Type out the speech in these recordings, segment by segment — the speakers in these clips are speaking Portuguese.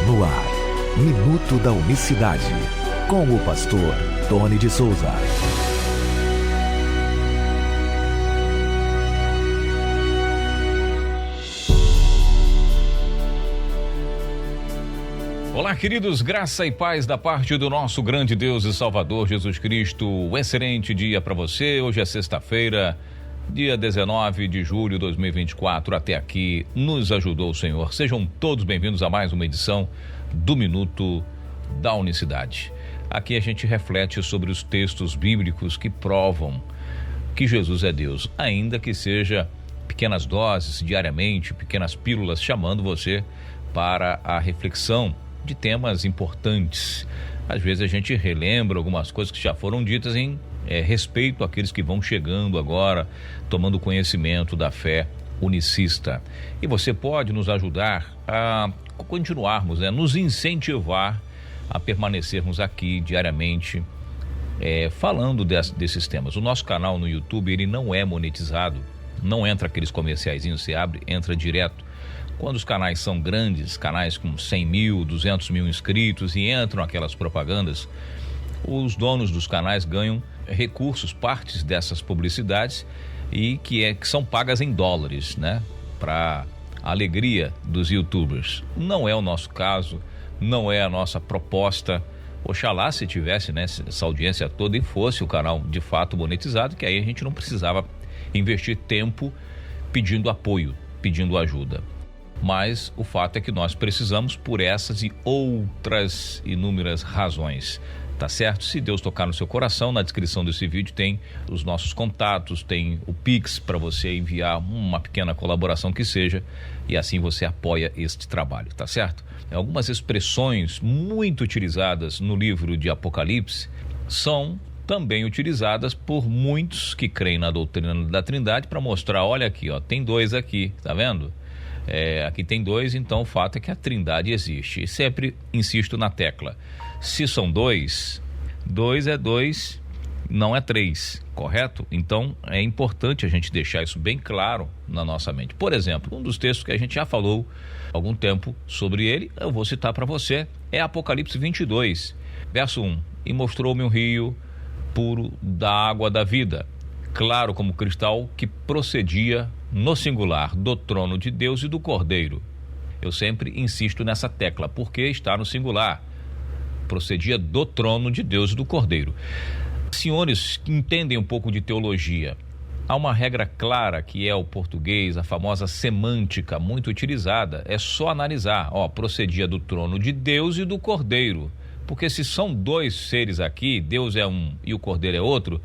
No ar, Minuto da Unicidade, com o pastor Tony de Souza. Olá, queridos, graça e paz da parte do nosso grande Deus e Salvador Jesus Cristo. Um excelente dia para você. Hoje é sexta-feira, dia 19 de julho de 2024. Até aqui nos ajudou o Senhor. Sejam todos bem-vindos a mais uma edição do Minuto da Unicidade. Aqui a gente reflete sobre os textos bíblicos que provam que Jesus é Deus, ainda que seja pequenas doses diariamente, pequenas pílulas, chamando você para a reflexão de temas importantes. Às vezes a gente relembra algumas coisas que já foram ditas em respeito àqueles que vão chegando agora, tomando conhecimento da fé unicista. E você pode nos ajudar a continuarmos, nos incentivar a permanecermos aqui diariamente falando desses temas. O nosso canal no YouTube, ele não é monetizado, não entra aqueles comerciaizinhos, você abre, entra direto. Quando os canais são grandes, canais com 100 mil, 200 mil inscritos e entram aquelas propagandas, os donos dos canais ganham recursos, partes dessas publicidades e que são pagas em dólares, para a alegria dos youtubers. Não é o nosso caso, não é a nossa proposta. Oxalá se tivesse essa audiência toda e fosse o canal de fato monetizado, que aí a gente não precisava investir tempo pedindo apoio, pedindo ajuda. Mas o fato é que nós precisamos por essas e outras inúmeras razões, tá certo? Se Deus tocar no seu coração, na descrição desse vídeo tem os nossos contatos, tem o Pix para você enviar uma pequena colaboração que seja, e assim você apoia este trabalho, tá certo? Algumas expressões muito utilizadas no livro de Apocalipse são também utilizadas por muitos que creem na doutrina da Trindade para mostrar, olha aqui, tem dois aqui, tá vendo? Aqui tem dois, então o fato é que a Trindade existe. E sempre insisto na tecla: se são dois é dois, não é três, correto? Então é importante a gente deixar isso bem claro na nossa mente. Por exemplo, um dos textos que a gente já falou há algum tempo sobre ele, eu vou citar para você, é Apocalipse 22, verso 1: e mostrou-me um rio puro da água da vida, claro como cristal, que procedia no singular do trono de Deus e do Cordeiro. Eu sempre insisto nessa tecla, porque está no singular. Procedia do trono de Deus e do Cordeiro. Senhores que entendem um pouco de teologia, há uma regra clara que é o português, a famosa semântica muito utilizada. É só analisar, procedia do trono de Deus e do Cordeiro. Porque se são dois seres aqui, Deus é um e o Cordeiro é outro,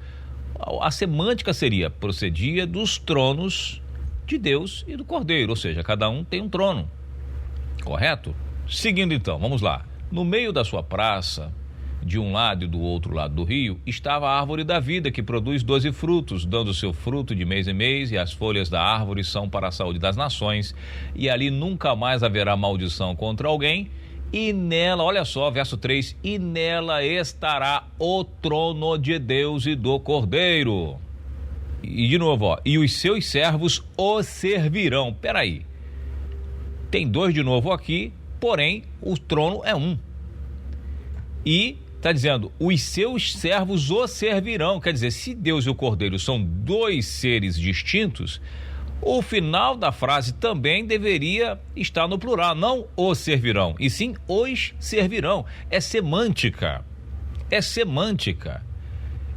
a semântica seria: procedia dos tronos de Deus e do Cordeiro, ou seja, cada um tem um trono, correto? Seguindo então, vamos lá. No meio da sua praça, de um lado e do outro lado do rio, estava a árvore da vida, que produz 12 frutos, dando seu fruto de mês em mês, e as folhas da árvore são para a saúde das nações, e ali nunca mais haverá maldição contra alguém, e nela, olha só, verso 3, e nela estará o trono de Deus e do Cordeiro. E de novo, e os seus servos o servirão. Peraí, tem dois de novo aqui, porém o trono é um. E está dizendo, os seus servos o servirão. Quer dizer, se Deus e o Cordeiro são dois seres distintos, o final da frase também deveria estar no plural, não os servirão, e sim os servirão. É semântica,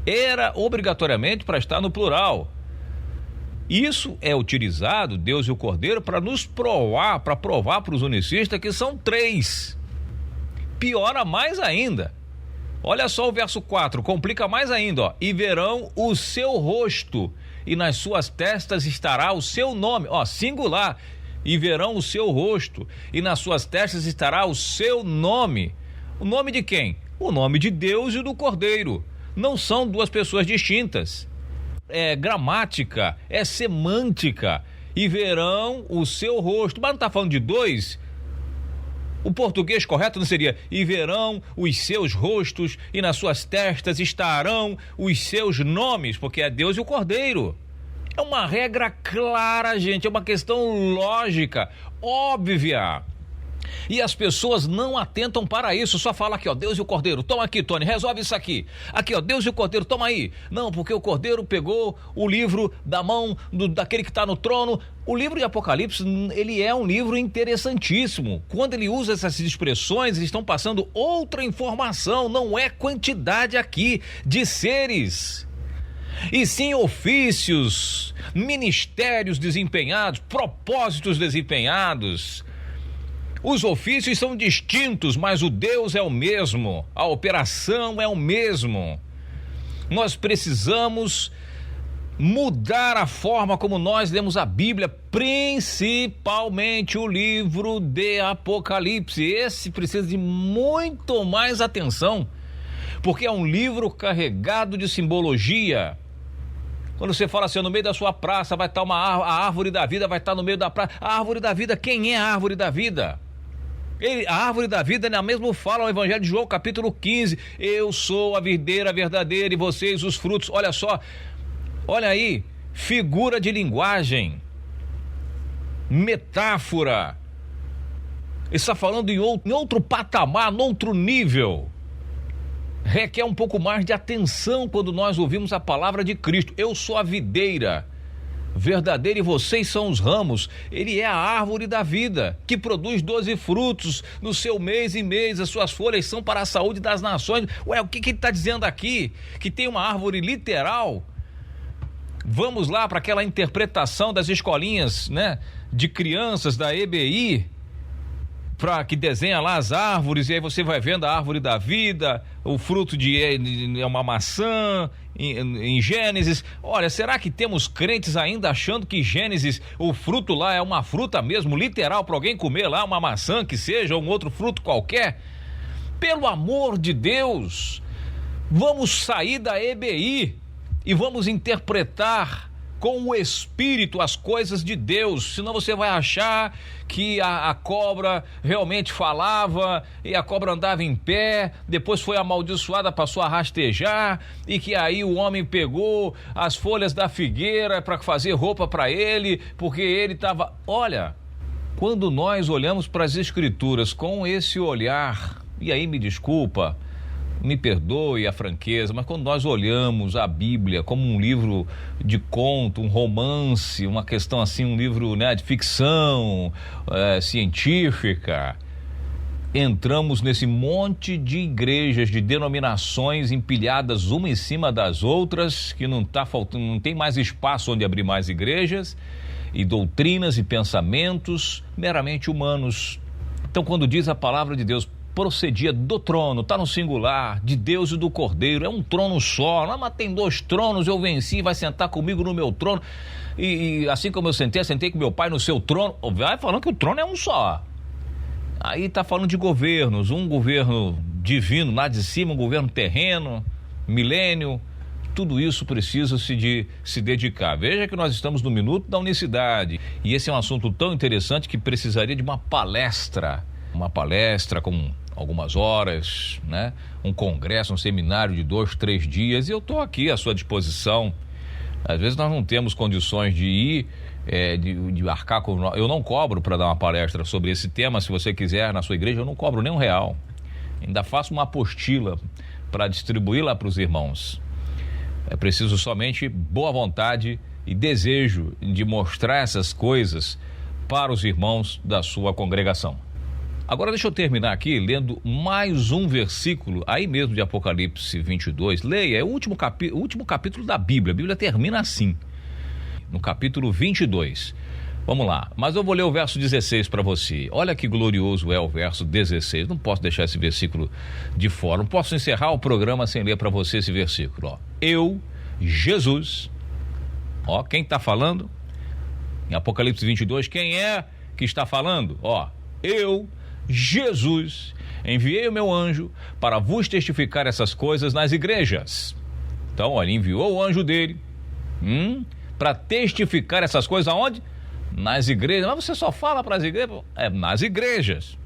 era obrigatoriamente para estar no plural. Isso é utilizado, Deus e o Cordeiro, para nos provar, para provar para os unicistas que são três. Piora mais ainda. Olha só o verso 4, complica mais ainda, e verão o seu rosto, e nas suas testas estará o seu nome, singular, e verão o seu rosto, e nas suas testas estará o seu nome. O nome de quem? O nome de Deus e do Cordeiro. Não são duas pessoas distintas. É gramática, é semântica. E verão o seu rosto. Mas não está falando de dois? O português correto não seria: e verão os seus rostos, e nas suas testas estarão os seus nomes, porque é Deus e o Cordeiro. É uma regra clara, gente, é uma questão lógica, óbvia. E as pessoas não atentam para isso, só fala aqui, ó, Deus e o Cordeiro, toma aqui, Tony, resolve isso aqui. Aqui, ó, Deus e o Cordeiro, toma aí. Não, porque o Cordeiro pegou o livro da mão daquele que está no trono. O livro de Apocalipse, ele é um livro interessantíssimo. Quando ele usa essas expressões, eles estão passando outra informação, não é quantidade aqui de seres, e sim ofícios, ministérios desempenhados, propósitos desempenhados. Os ofícios são distintos, mas o Deus é o mesmo, a operação é o mesmo. Nós precisamos mudar a forma como nós lemos a Bíblia, principalmente o livro de Apocalipse. Esse precisa de muito mais atenção, porque é um livro carregado de simbologia. Quando você fala assim, no meio da sua praça vai estar a árvore da vida, vai estar no meio da praça. A árvore da vida, quem é a árvore da vida? A árvore da vida, né, mesmo fala no Evangelho de João, capítulo 15, eu sou a videira verdadeira e vocês os frutos. Olha só, olha aí, figura de linguagem, metáfora, está falando em outro patamar, em outro nível. Requer um pouco mais de atenção quando nós ouvimos a palavra de Cristo. Eu sou a videira verdadeira e vocês são os ramos. Ele é a árvore da vida, que produz 12 frutos no seu mês e mês. As suas folhas são para a saúde das nações. Ué, o que ele está dizendo aqui? Que tem uma árvore literal? Vamos lá para aquela interpretação das escolinhas, né, de crianças da EBI, para que desenha lá as árvores, e aí você vai vendo a árvore da vida, o fruto é uma maçã, em Gênesis. Olha, será que temos crentes ainda achando que Gênesis, o fruto lá é uma fruta mesmo, literal, para alguém comer lá, uma maçã que seja, ou um outro fruto qualquer? Pelo amor de Deus, vamos sair da EBI e vamos interpretar com o Espírito as coisas de Deus, senão você vai achar que a cobra realmente falava e a cobra andava em pé, depois foi amaldiçoada, passou a rastejar, e que aí o homem pegou as folhas da figueira para fazer roupa para ele, porque ele estava... Olha, quando nós olhamos para as Escrituras com esse olhar, e aí me desculpa, me perdoe a franqueza, mas quando nós olhamos a Bíblia como um livro de conto, um romance, uma questão assim, um livro, né, de ficção científica, entramos nesse monte de igrejas, de denominações empilhadas uma em cima das outras, que não tem mais espaço onde abrir mais igrejas, e doutrinas e pensamentos meramente humanos. Então, quando diz a palavra de Deus, procedia do trono, está no singular, de Deus e do Cordeiro, é um trono só. Não, mas tem 2 tronos, eu venci, vai sentar comigo no meu trono, e assim como eu sentei com meu pai no seu trono. Vai falando que o trono é um só. Aí está falando de governos, um governo divino lá de cima, um governo terreno, milênio. Tudo isso precisa se dedicar. Veja que nós estamos no minuto da unicidade, e esse é um assunto tão interessante que precisaria de uma palestra com algumas horas, né? Um congresso, um seminário de 2, 3 dias, e eu estou aqui à sua disposição. Às vezes nós não temos condições de ir, de arcar com... Eu não cobro para dar uma palestra sobre esse tema. Se você quiser na sua igreja, eu não cobro nem R$1. Ainda faço uma apostila para distribuir lá para os irmãos. É preciso somente boa vontade e desejo de mostrar essas coisas para os irmãos da sua congregação. Agora deixa eu terminar aqui lendo mais um versículo, aí mesmo de Apocalipse 22. Leia, é o último capítulo da Bíblia. A Bíblia termina assim, no capítulo 22. Vamos lá, mas eu vou ler o verso 16 para você. Olha que glorioso é o verso 16. Não posso deixar esse versículo de fora. Não posso encerrar o programa sem ler para você esse versículo. Ó. Eu, Jesus, ó, quem está falando? Em Apocalipse 22, quem é que está falando? Ó, eu, Jesus, enviei o meu anjo para vos testificar essas coisas nas igrejas. Então, olha, enviou o anjo dele para testificar essas coisas aonde? Nas igrejas. Mas você só fala para as igrejas? É nas igrejas.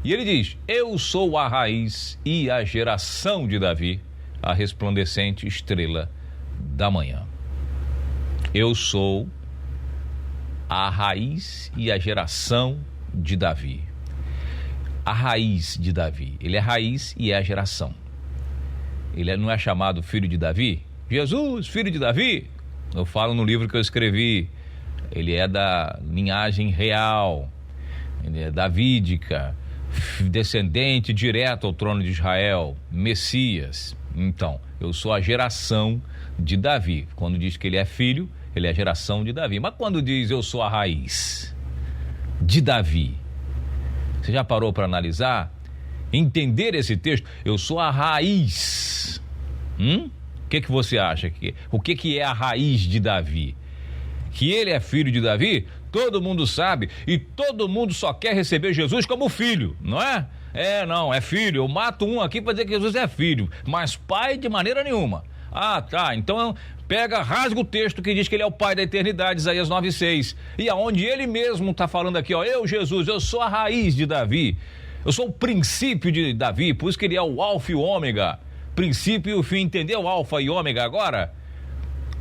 E ele diz, eu sou a raiz e a geração de Davi, a resplandecente estrela da manhã. Eu sou a raiz e a geração de Davi. a raiz de Davi. Ele é raiz e é a geração. Ele não é chamado filho de Davi? Jesus, filho de Davi? Eu falo no livro que eu escrevi. Ele é da linhagem real, ele é davídica, descendente direto ao trono de Israel, Messias. Então, eu sou a geração de Davi. Quando diz que ele é filho, ele é a geração de Davi. Mas quando diz eu sou a raiz de Davi, você já parou para analisar? Entender esse texto? Eu sou a raiz. O que você acha? O que é a raiz de Davi? Que ele é filho de Davi? Todo mundo sabe. E todo mundo só quer receber Jesus como filho, não é? Não, é filho. Eu mato um aqui para dizer que Jesus é filho, mas pai de maneira nenhuma. Ah, tá. Então rasga o texto que diz que ele é o pai da eternidade, Isaías 9:6. E aonde ele mesmo está falando aqui, ó, eu, Jesus, eu sou a raiz de Davi. Eu sou o princípio de Davi, por isso que ele é o alfa e o ômega. Princípio e o fim, entendeu? Alfa e ômega agora?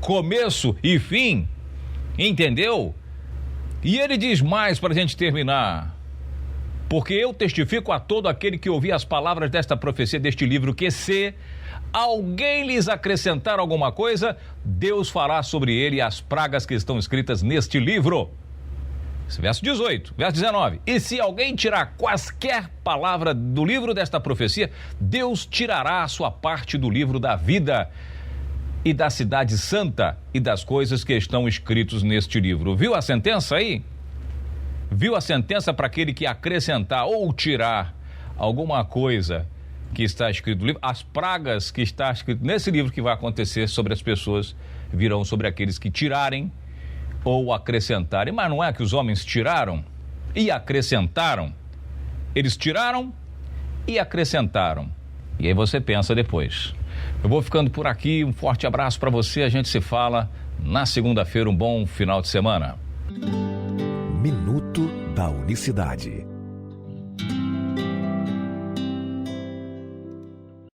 Começo e fim, entendeu? E ele diz mais para a gente terminar. Porque eu testifico a todo aquele que ouvir as palavras desta profecia, deste livro, que se alguém lhes acrescentar alguma coisa, Deus fará sobre ele as pragas que estão escritas neste livro. Verso 18, verso 19. E se alguém tirar quaisquer palavra do livro desta profecia, Deus tirará a sua parte do livro da vida e da cidade santa e das coisas que estão escritos neste livro. Viu a sentença aí? Viu a sentença para aquele que acrescentar ou tirar alguma coisa que está escrito no livro? As pragas que está escrito nesse livro que vai acontecer sobre as pessoas virão sobre aqueles que tirarem ou acrescentarem. Mas não é que os homens tiraram e acrescentaram? Eles tiraram e acrescentaram. E aí você pensa depois. Eu vou ficando por aqui, um forte abraço para você, a gente se fala na segunda-feira, um bom final de semana. Minuto da Unicidade.